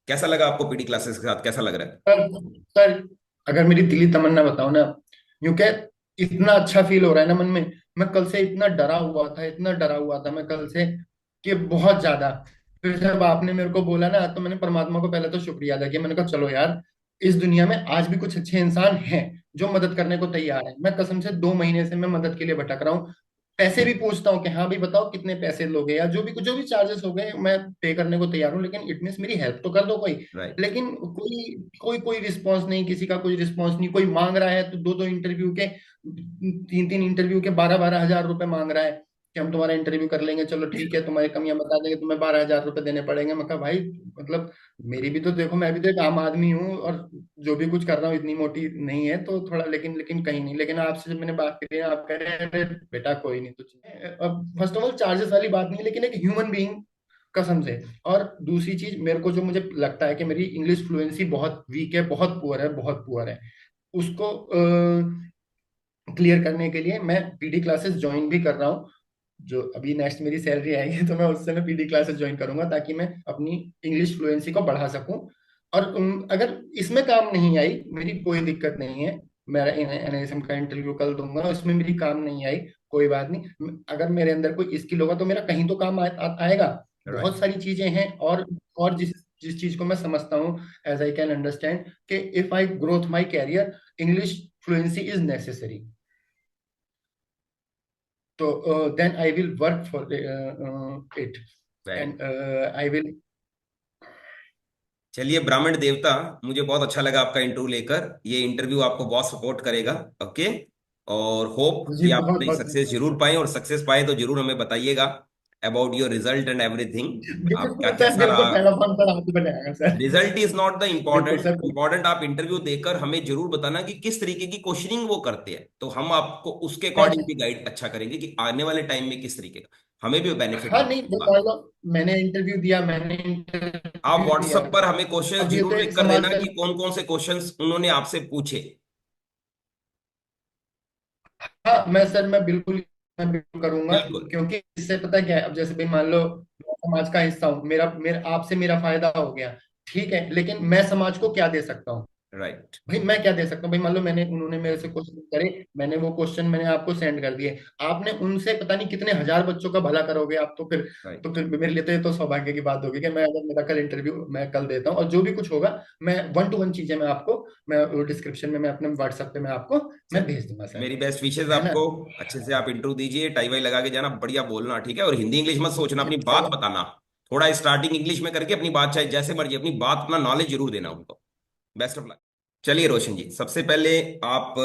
कैसा लगा आपको पीडी क्लासेस के साथ, कैसा लग रहा है? सर सर, अगर मेरी दिली तमन्ना बताऊं ना, यूं क्या, इतना अच्छा फील हो रहा है ना मन में। मैं कल से इतना डरा हुआ था, इतना डरा हुआ था मैं कल से, कि बहुत ज्यादा। फिर जब आपने मेरे को बोला ना, तो मैंने परमात्मा को पहले तो शुक्रिया अदा किया। मैंने कहा चलो यार, इस दुनिया में आज भी कुछ अच्छे इंसान हैं जो मदद करने को तैयार है। मैं कसम से 2 महीने से मैं मदद के लिए भटक रहा हूँ। पैसे भी पूछता हूँ कि हाँ भाई बताओ कितने पैसे लोगे, या जो भी चार्जेस हो गए मैं पे करने को तैयार हूँ, लेकिन इट मीन्स मेरी हेल्प तो कर दो कोई। राइट। लेकिन कोई कोई कोई रिस्पॉन्स नहीं, किसी का कोई रिस्पॉन्स नहीं। कोई मांग रहा है तो दो दो इंटरव्यू के, तीन तीन इंटरव्यू के 12-12 हजार रुपए मांग रहा है कि हम तुम्हारा इंटरव्यू कर लेंगे, चलो ठीक है, तुम्हारी कमियां बता देंगे, तुम्हें 12 हजार रुपए देने पड़ेंगे। मैं कहा भाई, मतलब मेरी भी तो देखो, मैं भी तो एक आम आदमी हूँ, और जो भी कुछ कर रहा हूँ इतनी मोटी नहीं है, तो थोड़ा, लेकिन लेकिन कहीं नहीं। लेकिन आपसे जब मैंने बात करी, आप कह रहे हैं अरे बेटा कोई नहीं, तो अब फर्स्ट ऑफ ऑल चार्जेस वाली बात नहीं, लेकिन एक ह्यूमन बीइंग, कसम से। और दूसरी चीज मेरे को जो मुझे लगता है कि मेरी इंग्लिश फ्लुएंसी बहुत वीक है, बहुत पुअर है, बहुत पुअर है। उसको क्लियर करने के लिए मैं पीडी क्लासेस ज्वाइन भी कर रहा हूँ। जो अभी नेक्स्ट मेरी सैलरी आएगी तो मैं उससे मैं पीडी क्लासेस ज्वाइन करूंगा, ताकि मैं अपनी इंग्लिश फ्लुएंसी को बढ़ा सकूं। और अगर इसमें काम नहीं आई, मेरी कोई दिक्कत नहीं है। मेरा एनएसएम का इंटरव्यू कल दूंगा, उसमें मेरी काम नहीं आई, कोई बात नहीं। अगर मेरे अंदर कोई स्किल होगा तो मेरा कहीं तो काम आएगा। राइट। बहुत सारी चीजें हैं। और जिस जिस चीज को मैं समझता हूँ, एज आई कैन अंडरस्टैंड, कि if I growth my career, English fluency is necessary. तो then I will work for it, right. And I will. चलिए ब्राह्मण देवता, मुझे बहुत अच्छा लगा आपका इंटरव्यू लेकर। ये इंटरव्यू आपको बहुत सपोर्ट करेगा। ओके। और होप जी कि आप बहुत अपनी बहुत सक्सेस धन्यवाद जरूर सर। पाएं, और सक्सेस पाए तो जरूर हमें बताइएगा about your result and everything, आपका बिल्कुल सर, कैसा बिल्कुल रहा। पहला फोन सर आप ही बनाएगा sir. Result is not the बिल्कुल इम्पोर्टेंट, सर। इम्पोर्टेंट आप इंटरव्यू देकर हमें जरूर बताना कि किस तरीके की क्वेश्चनिंग वो करते हैं, तो हम आपको उसके अकॉर्डिंग मैं भी गाइड अच्छा करेंगे कि आने वाले टाइम में किस तरीके का हमें भी बेनिफिट हाँ नहीं, वो होगा। मान लो मैंने इंटरव्यू दिया, आप दिया। व्हाट्सएप पर हमें क्वेश्चंस अब ये तो जरूर एक लिख कर समाज देना का, कि कौन कौन से क्वेश्चंस उन्होंने आपसे पूछे। हाँ मैं बिल्कुल करूंगा। बिल्कुल। क्योंकि इससे पता है क्या है, अब जैसे भाई मान लो मैं समाज का हिस्सा हूँ, मेरा मेरा आपसे मेरा फायदा हो गया, ठीक है, लेकिन मैं समाज को क्या दे सकता हूँ? राइट। भाई मैं क्या दे सकता हूँ? भाई मान लो उन्होंने मेरे से क्वेश्चन करे, मैंने वो क्वेश्चन मैंने आपको सेंड कर दिए, आपने उनसे पता नहीं कितने हजार बच्चों का भला करोगे आप, तो फिर राइट। तो फिर मेरे लिए तो ये तो सौभाग्य की बात होगी कि मैं, अगर मेरा कल इंटरव्यू मैं कल देता हूँ, और जो भी कुछ होगा, मैं 1 to 1 चीजें मैं आपको, मैं डिस्क्रिप्शन में मैं अपने व्हाट्सएप पे मैं आपको मैं चलिए, भेज दूंगा सर। मेरी बेस्ट विशेष है ना? आपको। अच्छे से आप इंटरव्यू दीजिए, टाई वाई लगा के जाना, बढ़िया बोलना, ठीक है? और हिंदी इंग्लिश मत सोचना, अपनी बात चलो। बताना। थोड़ा स्टार्टिंग इंग्लिश में करके अपनी बात, चाहे जैसे मर्जी, अपनी बात, अपना नॉलेज जरूर देना उनको। Best of luck. चलिए रोशन जी, सबसे पहले आप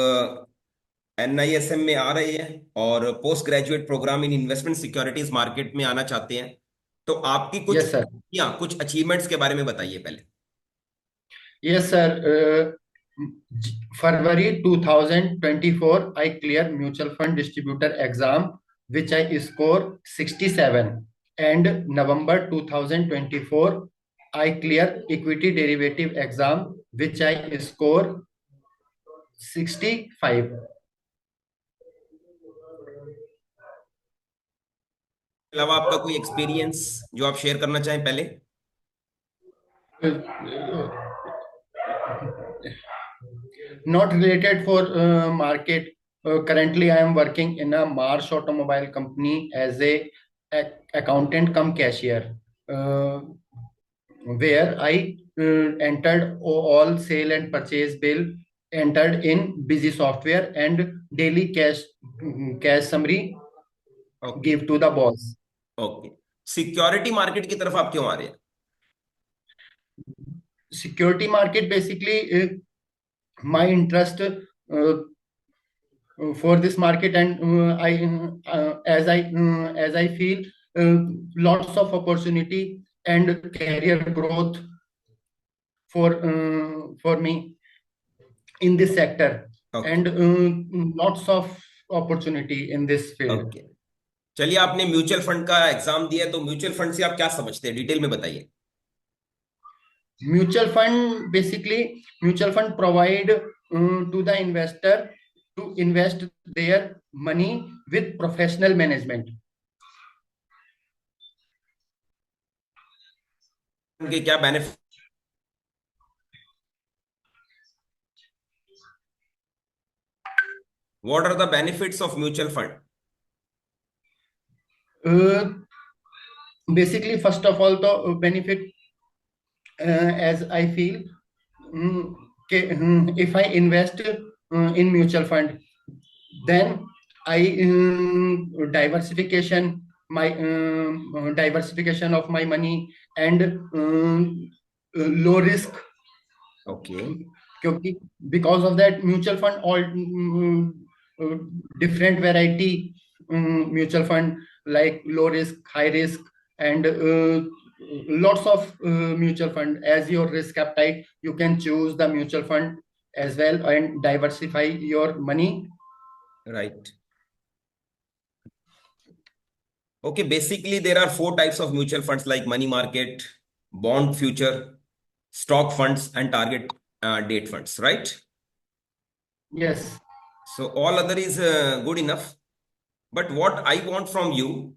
एनआईएसएम में आ रहे हैं और post graduate programme in investment securities market में आना चाहते हैं, तो आपकी कुछ यस सर। या कुछ अचीवमेंट्स के बारे में बताइए पहले। Yes sir. February 2024 I clear mutual fund distributor exam, which I score 67, and November 2024 I clear equity derivative exam, which I score 65. के अलावा आपका कोई एक्सपीरियंस जो आप शेयर करना चाहें पहले? Not related for market. Currently, I am working in a Marsh automobile company as accountant cum cashier, where I entered all sale and purchase bill entered in busy software, and daily cash summary okay. give to the boss. Okay. Security market की तरफ आप क्यों आ रहे हैं? Security market, basically my interest for this market, and as I feel lots of opportunity and career growth for me in this sector, okay. and lots of opportunity in this field. Okay. चलिए, आपने mutual fund का exam दिया है, तो mutual fund से आप क्या समझते हैं, डिटेल में बताइए। Mutual fund, basically mutual fund provide to the investor to invest their money with professional management. उनके क्या benefit? What are the benefits of mutual fund? Basically first of all तो बेनिफिट एज आई फील कि if I invest in mutual fund, then I diversification of my money and low risk, Okay. क्योंकि because of that mutual fund all different variety mutual fund like low risk, high risk, and lots of mutual fund as your risk appetite. You can choose the mutual fund as well and diversify your money. Right. Okay, basically there are four types of mutual funds like money market, bond future, stock funds, and target date funds, right? Yes. So all other is good enough. But what I want from you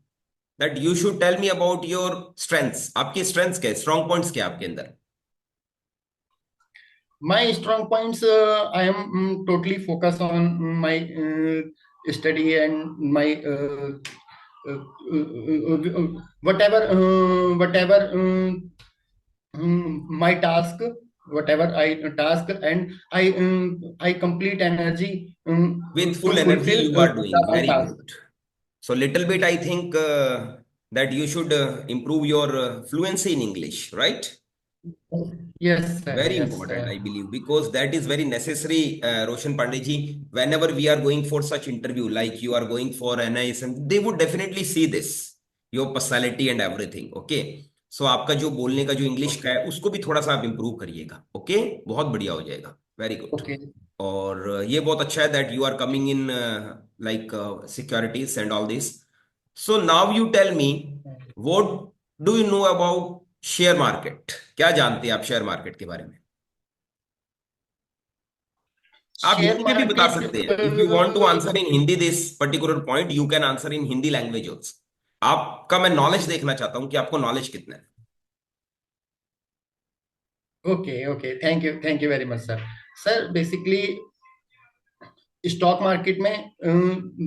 that you should tell me about your strengths. आपकी strengths क्या है? Strong points क्या है आपके अंदर? My strong points, I am totally focused on my study and my whatever my task, whatever I task, and I complete energy With to full energy fulfill you are doing. my Very task. good. So little bit I think that you should improve your fluency in English, right? Yes, sir. Very Yes, important, sir. I believe, because that is very necessary, Roshan Pandeyji. Whenever we are going for such interview, like you are going for NISM, they would definitely see this, your personality and everything. Okay. So आपका जो बोलने का जो English का Okay. है उसको भी थोड़ा सा आप इम्प्रूव करिएगा. ओके, बहुत बढ़िया हो जाएगा. Very good. Okay. और ये बहुत अच्छा है that you are coming in like securities and all this. So now you tell me, what do you know about share market? क्या जानते हैं आप शेयर मार्केट के बारे में? आप Share हिंदी में भी बता market. सकते हैं. If you want to answer in Hindi this particular point, you can answer in Hindi language also. आपका मैं नॉलेज देखना चाहता हूं कि आपको नॉलेज कितना है. Okay okay, thank you very much sir. Sir basically stock market में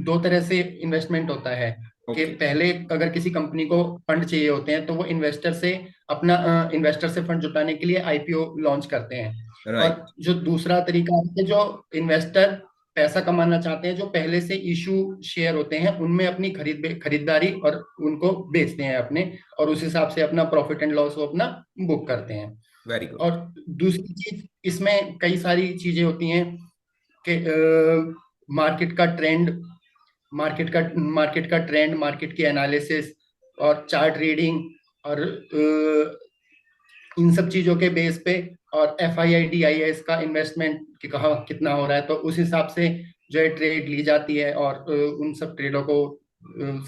दो तरह से इन्वेस्टमेंट होता है. कि ओके. पहले अगर किसी कंपनी को फंड चाहिए होते हैं तो वो इन्वेस्टर से फंड जुटाने के लिए आईपीओ लॉन्च करते हैं. और राइट. जो दूसरा तरीका है, जो इन्वेस्टर पैसा कमाना चाहते हैं, जो पहले से इशू शेयर होते हैं उनमें अपनी खरीदारी और उनको बेचते हैं अपने, और उस हिसाब से अपना प्रॉफिट एंड लॉस वो अपना बुक करते हैं. Very good. और दूसरी चीज, इसमें कई सारी चीजें होती हैं कि मार्केट का ट्रेंड मार्केट की एनालिसिस और चार्ट रीडिंग, और इन सब चीजों के बेस पे, और FII DIS का इन्वेस्टमेंट कि कहाँ कितना हो रहा है, तो उस हिसाब से जो है ट्रेड ली जाती है. और उन सब ट्रेडों को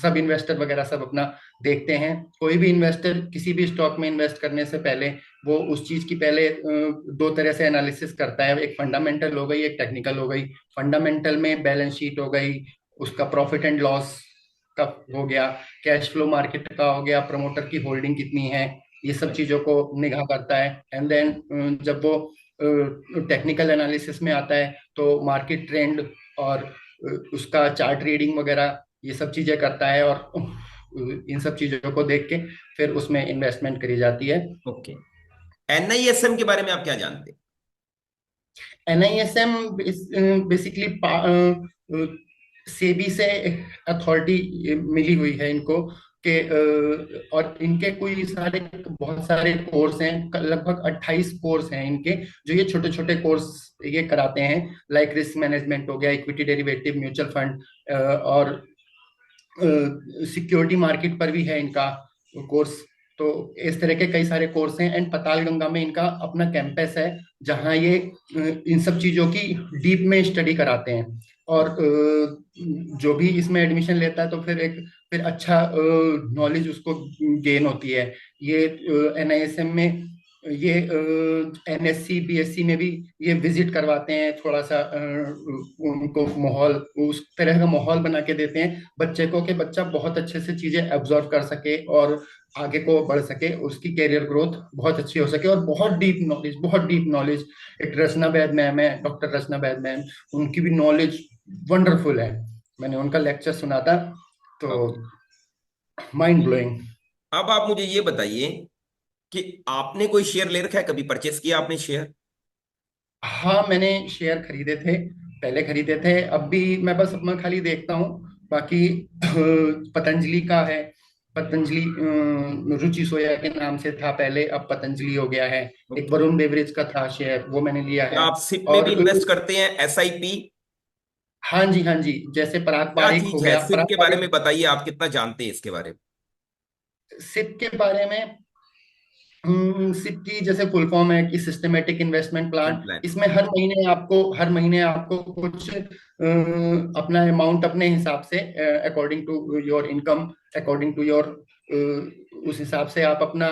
सब इन्वेस्टर वगैरह सब अपना देखते हैं. कोई भी इन्वेस्टर किसी भी स्टॉक में इन्वेस्ट करने से पहले वो उस चीज की पहले दो तरह से एनालिसिस करता है. एक फंडामेंटल हो गई, एक टेक्निकल हो गई. फंडामेंटल में बैलेंस शीट हो गई, उसका प्रॉफिट एंड लॉस का हो गया, कैश फ्लो मार्केट का हो गया, प्रमोटर की होल्डिंग कितनी है, ये सब चीजों को निगाह करता है. एंड देन जब वो टेक्निकल एनालिसिस में आता है तो मार्केट ट्रेंड और उसका चार्ट रीडिंग वगैरह ये सब चीजें करता है, और इन सब चीजों को देख के फिर उसमें इन्वेस्टमेंट करी जाती है. ओके. NISM के बारे में आप क्या जानते हैं? NISM बेसिकली सेबी से अथॉरिटी मिली हुई है इनको कि और इनके कोई सारे बहुत सारे कोर्स हैं, लगभग 28 कोर्स हैं इनके, जो ये छोटे छोटे कोर्स ये कराते हैं. लाइक रिस्क मैनेजमेंट हो गया, इक्विटी डेरिवेटिव, म्यूचुअल फंड, और सिक्योरिटी मार्केट पर भी है इनका कोर्स. तो इस तरह के कई सारे कोर्स हैं. एंड पतालगंगा में इनका अपना कैंपस है जहां ये इन सब चीजों की डीप में स्टडी कराते हैं. और जो भी इसमें एडमिशन लेता है तो फिर अच्छा नॉलेज उसको गेन होती है. ये NISM में ये NSC BSc में भी ये विजिट करवाते हैं. थोड़ा सा उनको माहौल, उस तरह का माहौल बना के देते हैं बच्चे को कि बच्चा बहुत अच्छे से चीजें एब्जॉर्व कर सके और आगे को बढ़ सके, उसकी कैरियर ग्रोथ बहुत अच्छी हो सके. और बहुत डीप नॉलेज. एक रचना बैद मैम है, डॉक्टर रचना बैद मैम, उनकी भी नॉलेज वंडरफुल है। मैंने उनका लेक्चर सुना था, तो ओके। Mind blowing. अब आप मुझे ये बताइए कि आपने कोई शेयर ले रखा है, कभी परचेस किया आपने शेयर? हाँ, मैंने शेयर खरीदे थे, पहले खरीदे थे। अब भी मैं बस अपना खाली देखता हूँ। बाकी पतंजलि का है। पतंजलि रुचि सोया के नाम से था पहले, अब पतंजलि हो गया है। एक ओके। वरुण बेवरेज का था शेयर, वो मैंने लिया क्या है। आप सिप में भी और इन्वेस्ट करते हैं, एसआईपी? हाँ जी, हाँ जी, जैसे पराग क्या पारिक हो चीज है गया। सिप पराग के बारे में पारिक बताइए, आप कितना जानते हैं इसके बारे में? सिप के बारे में, सिप की जैसे फुल फॉर्म है कि सिस्टमेटिक इन्वेस्टमेंट प्लान। प्लान। इसमें हर महीने आपको कुछ अपना अमाउंट अपने हिसाब से, according to your income, according to your, उस हिसाब से आप अपना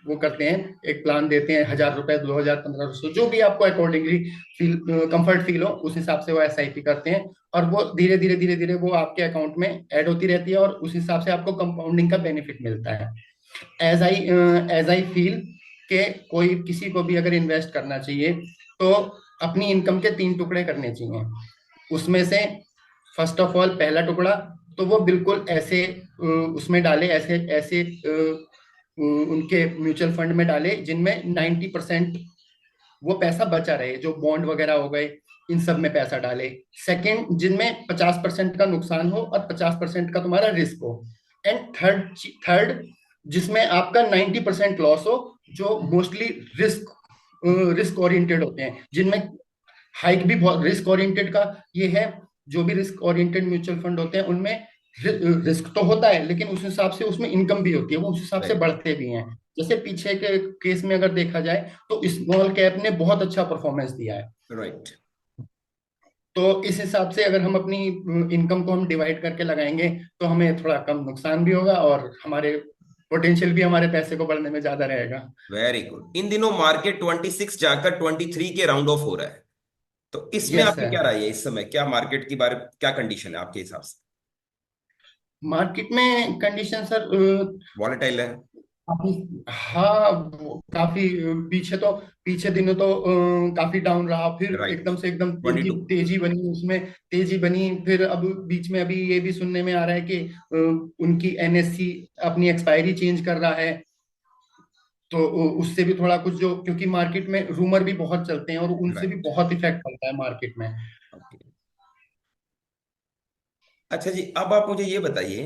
वो करते हैं, एक प्लान देते हैं, 1,000 रुपए, 2,000, 1,500, जो भी आपको अकॉर्डिंगली फील, कंफर्ट फील हो, उस हिसाब से वो एसआईपी करते हैं। और वो धीरे धीरे धीरे धीरे वो आपके अकाउंट में ऐड होती रहती है, और उस हिसाब से आपको कंपाउंडिंग का बेनिफिट मिलता है। एज आई फील के कोई किसी को भी अगर इन्वेस्ट करना चाहिए, तो अपनी इनकम के 3 टुकड़े करने चाहिए। उसमें से फर्स्ट ऑफ ऑल, पहला टुकड़ा तो वो बिल्कुल ऐसे उसमें डाले, ऐसे ऐसे उनके म्यूचुअल फंड में डाले जिनमें 90% वो पैसा बचा रहे, जो बॉन्ड वगैरह हो गए, इन सब में पैसा डाले। सेकंड, जिनमें 50% का नुकसान हो और 50% का तुम्हारा रिस्क हो। एंड थर्ड, जिसमें आपका 90% लॉस हो, जो मोस्टली रिस्क रिस्क ओरिएंटेड होते हैं, जिनमें हाइक भी बहुत रिस्क ओरिएंटेड का ये है। जो भी रिस्क ओरिएंटेड म्यूचुअल फंड होते हैं उनमें रिस्क तो होता है, लेकिन उस हिसाब से उसमें इनकम भी होती है, वो उस हिसाब से राइट। बढ़ते भी हैं। जैसे पीछे के केस में अगर देखा जाए, तो स्मॉल कैप ने बहुत अच्छा परफॉर्मेंस दिया है। राइट। तो इस हिसाब से अगर हम अपनी इनकम को हम डिवाइड करके लगाएंगे, तो हमें थोड़ा कम नुकसान भी होगा, और हमारे पोटेंशियल भी हमारे पैसे को बढ़ने में ज्यादा रहेगा। Very good. इन दिनों मार्केट 26 जाकर 23 के राउंड ऑफ हो रहा है, तो इसमें यस आपकी सर। क्या राय है? इस समय क्या मार्केट की बारे, क्या कंडीशन है आपके हिसाब से? मार्केट में कंडीशन सर, वॉलेटाइल है? हाँ, काफी पीछे दिनों तो काफी डाउन रहा, फिर राइट। एकदम से एकदम तेजी 22। तेजी बनी उसमें। तेजी बनी, फिर अब बीच में अभी ये भी सुनने में आ रहा है कि उनकी एनएससी अपनी एक्सपायरी चेंज कर रहा है। तो उससे भी थोड़ा कुछ, जो क्योंकि मार्केट में रूमर भी बहुत चलते हैं, और उनसे भी राइट। बहुत इफेक्ट पड़ता है मार्केट में। ओके। अच्छा जी, अब आप मुझे ये बताइए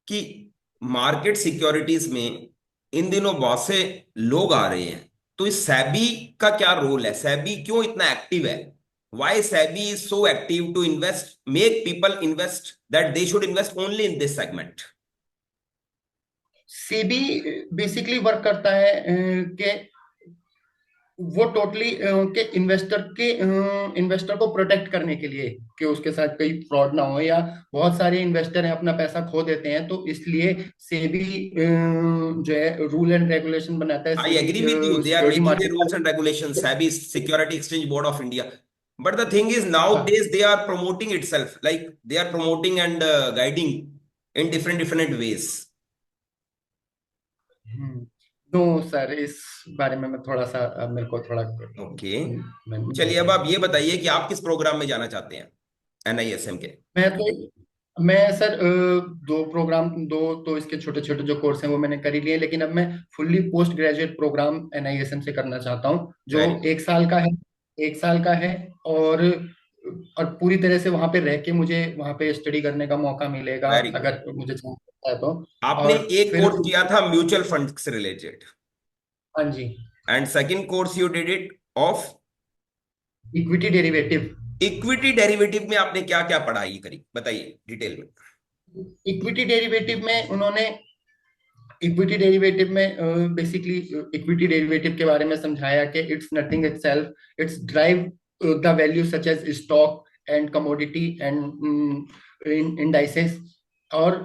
कि मार्केट सिक्योरिटीज में इन दिनों बहुत से लोग आ रहे हैं, तो इस सेबी का क्या रोल है? सेबी क्यों इतना एक्टिव है? Why SEBI is so active to invest, make people invest that they should invest only in this segment? SEBI basically work करता है कि वो टोटली के इन्वेस्टर को प्रोटेक्ट करने के लिए, कि उसके साथ कोई फ्रॉड ना हो, या बहुत सारे इन्वेस्टर हैं अपना पैसा खो देते हैं, तो इसलिए सेबी जो है रूल एंड रेगुलेशन बनाता है। I SEBI agree with you, they are security making the market. Rules and regulation, SEBI security exchange board of India, but the thing is nowadays they are promoting itself, like they are promoting and guiding in different ways. No sir, इस बारे में मैं थोड़ा सा, मेरे को थोड़ा okay. चलिए, अब मैं आप ये बताइए कि आप किस प्रोग्राम में जाना चाहते हैं, एनआईएसएम के? मैं सर, दो तो इसके छोटे छोटे जो कोर्स हैं वो मैंने कर ही लिए, लेकिन अब मैं fully post graduate programme NISM से करना चाहता हूँ, जो वेरी गुड। 1 साल का है। 1 साल का है, और पूरी तरह से वहां पे रह के मुझे वहां पे स्टडी करने का मौका मिलेगा, वेरी गुड। अगर मुझे चांस मिलता है तो। आपने और एक फिर, कोर्स किया था म्यूचुअल फंड से रिलेटेड, हाँ जी, and second course you did it of equity derivative. Equity derivative. में आपने क्या क्या पढ़ाई करी, बताइए डिटेल में। इक्विटी डेरिवेटिव में उन्होंने इक्विटी डेरिवेटिव में बेसिकली इक्विटी डेरिवेटिव के बारे में समझाया कि it's nothing itself, it's drive the value such as stock and commodity and indices. और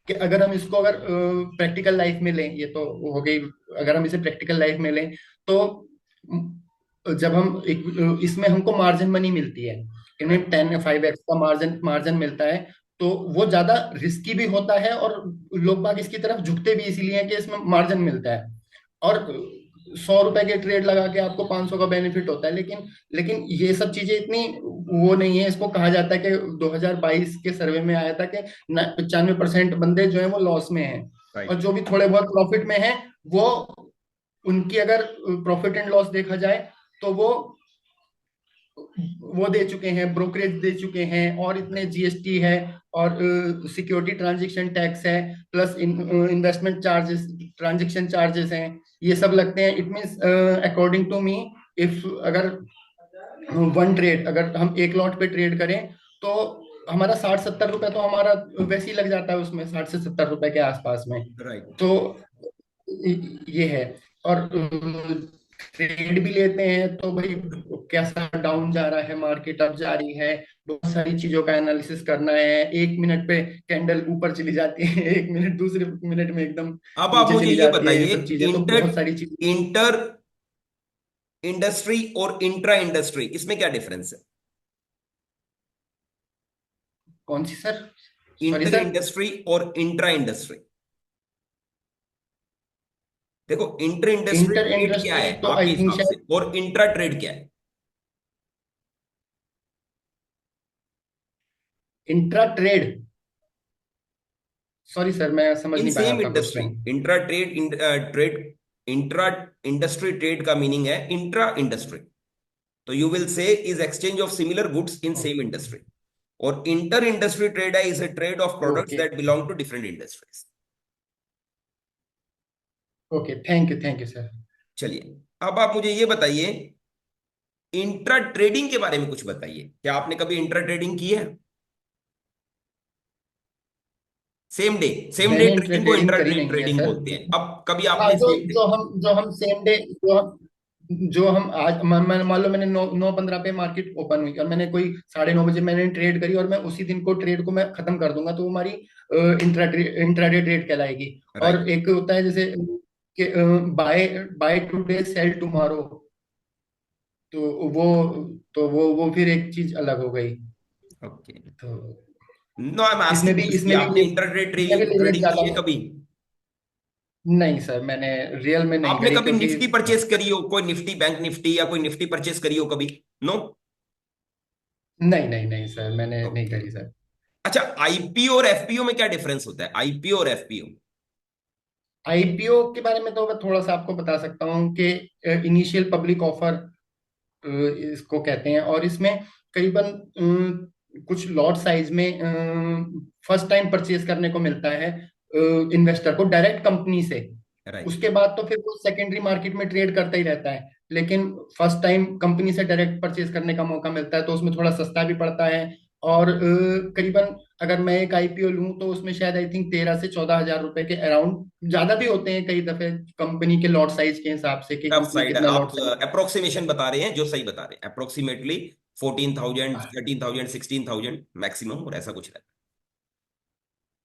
कि अगर हम इसको, अगर प्रैक्टिकल लाइफ में लें, ये तो हो गई, अगर हम इसे प्रैक्टिकल लाइफ में लें, तो जब हम इसमें हमको मार्जिन मनी मिलती है, इन्हें राइट। 10 5x का मार्जिन मार्जिन मिलता है। तो वो ज्यादा रिस्की भी होता है, और लोग बाग इसकी तरफ झुकते भी इसीलिए हैं कि इसमें मार्जिन मिलता है। और 100 रुपए के ट्रेड लगा के आपको 500 का बेनिफिट होता है, लेकिन लेकिन ये सब चीजें इतनी वो नहीं है। इसको कहा जाता है कि 2022 के सर्वे में आया था कि 95% बंदे जो है वो लॉस में हैं, और राइट। जो भी थोड़े बहुत प्रॉफिट में हैं वो, उनकी अगर प्रॉफिट एंड लॉस देखा जाए तो वो दे चुके हैं, ब्रोकरेज दे चुके हैं, और इतने जीएसटी है, और सिक्योरिटी ट्रांजैक्शन टैक्स है, plus investment charges, transaction charges हैं, ये सब लगते हैं। It means according to me, if अगर वन ट्रेड, अगर हम एक लॉट पे ट्रेड करें तो हमारा 60-70 रुपए तो हमारा वैसे ही लग जाता है उसमें, 60 से 70 रुपए के आसपास में। राइट। तो ये है। और ट्रेड भी लेते हैं तो भाई कैसा डाउन जा रहा है मार्केट, अप जा रही है, बहुत सारी चीजों का एनालिसिस करना है। 1 मिनट पे कैंडल ऊपर चली जाती है, 1 मिनट, दूसरे मिनट में एकदम अब आप नीचे मुझे चली ये जाती है, ये बताइए, सब चीजें तो इंटर बहुत सारी चीजें। इंटर इंडस्ट्री और इंट्रा इंडस्ट्री, इसमें क्या डिफरेंस है? कौन सी sir? Sorry inter sir. Industry और इंट्रा इंडस्ट्री। देखो, इंटर इंडस्ट्री इंटर ट्रेड क्या इंडस्ट्री है तो आपके आई थिंक हिसाब से, शायद, और इंट्रा ट्रेड क्या है? इंट्रा ट्रेड, सॉरी सर मैं समझ इन नहीं पाया सेम आपका industry, question. Intra trade, trade, intra industry trade का मीनिंग है इंट्रा इंडस्ट्री। तो you will say is exchange of similar goods in same industry. और इंटर इंडस्ट्री ट्रेड है, is a trade of products okay, that belong to different industries. Okay, thank you sir. चलिए, अब आप मुझे ये बताइए, intra trading के बारे में कुछ बताइए। क्या आपने कभी इंट्रा ट्रेडिंग की है? सेम डे मैंने इंट्रा ट्रेडिंग को ट्रेडिंग इंट्रा करी नहीं है ट्रेडिंग सर। बोलते हैं। अब कभी हाँ, आपने जो सेम डे, जो हम सेम डे, जो हम आज मान लो मैंने 9:15 पे मार्केट ओपन हुई और मैंने कोई 9:30 बजे मैंने ट्रेड करी, और मैं उसी दिन को ट्रेड को मैं खत्म कर दूंगा, तो वो हमारी इंट्राडे ट्रेड कहलाएगी। और राइट। एक होता है जैसे कि buy buy today sell tomorrow, तो वो फिर एक चीज अलग हो गई। ओके। तो no, I am asking this कि इसमें भी आपने इंट्रा डे इसमें भी लेवरेज ट्रेडिंग ज्यादा की है होता कभी? है। नहीं सर, मैंने रियल में नहीं आपने करी, कभी क्योंकि निफ्टी परचेस करी हो, कोई निफ्टी, बैंक निफ्टी, या कोई निफ्टी परचेस करी हो कभी? नो। नहीं, नहीं, नहीं सर, मैंने नहीं ओके। करी सर। अच्छा, आईपीओ और एफपीओ में क्या डिफरेंस होता है? आईपीओ और एफपीओ। आईपीओ के बारे में तो मैं थोड़ा सा आपको बता सकता हूँ कि इनिशियल पब्लिक ऑफर इसको कहते हैं, और इसमें करीबन कुछ लॉट साइज में फर्स्ट टाइम परचेज करने को मिलता है इन्वेस्टर को डायरेक्ट कंपनी से। राइट। उसके बाद तो फिर वो सेकेंडरी मार्केट में ट्रेड करता ही रहता है, लेकिन फर्स्ट टाइम कंपनी से डायरेक्ट परचेज करने का मौका मिलता है, तो उसमें थोड़ा सस्ता भी पड़ता है। और करीबन अगर मैं एक आईपीओ लूं तो उसमें शायद आई थिंक 13 से 14 हजार रुपए के अराउंड, ज्यादा भी होते हैं कई दफे, कंपनी के लॉट साइज के हिसाब से कि टफ कंपनी साइड है, कितना आप लॉट साइज। अप्रोक्सीमेशन बता रहे हैं, जो सही बता रहे हैं, अप्रोक्सीमेटली 14,000, 13,000, 16,000 मैक्सिमम, और ऐसा कुछ रहता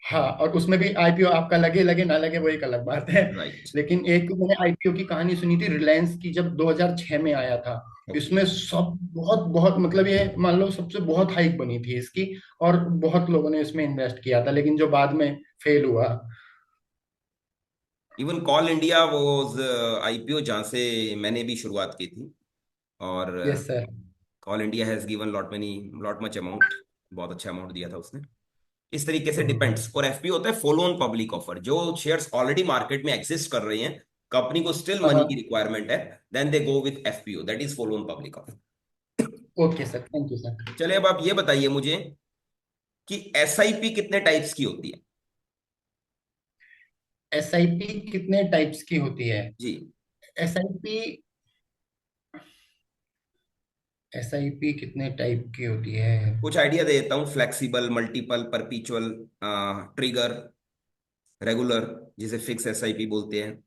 हाँ, और उसमें भी आईपीओ आपका लगे लगे ना लगे वो एक अलग बात है। है। राइट। लेकिन एक मैंने आईपीओ की कहानी सुनी थी रिलायंस की, जब 2006 में आया था। ओके। इसमें सब बहुत बहुत मतलब ये मान लो सबसे बहुत हाइक बनी थी इसकी, और बहुत लोगों ने इसमें इन्वेस्ट किया था, लेकिन जो बाद में फेल हुआ। इवन कॉल इंडिया वो आईपीओ जहां से मैंने भी शुरुआत की थी। और yes sir. Call India has given lot much amount, बहुत अच्छा अमाउंट दिया था उसने। इस तरीके से डिपेंड्स। और एफपीओ होता है फॉलो ऑन पब्लिक ऑफर, जो शेयर्स ऑलरेडी मार्केट में एग्जिस्ट कर रहे हैं, कंपनी को स्टिल मनी की हाँ, रिक्वायरमेंट है, then they go with FPO, that is follow on public offer. Okay sir, thank you sir. चलिए, अब आप ये बताइए मुझे कि एसआईपी कितने टाइप्स की होती है? एसआईपी कितने टाइप्स की होती है? जी। एसआईपी एसआईपी कितने टाइप की होती है? कुछ आइडिया दे देता हूँ, फ्लेक्सिबल, मल्टीपल, परपीचुअल, ट्रिगर, रेगुलर, जिसे फिक्स एसआईपी बोलते हैं,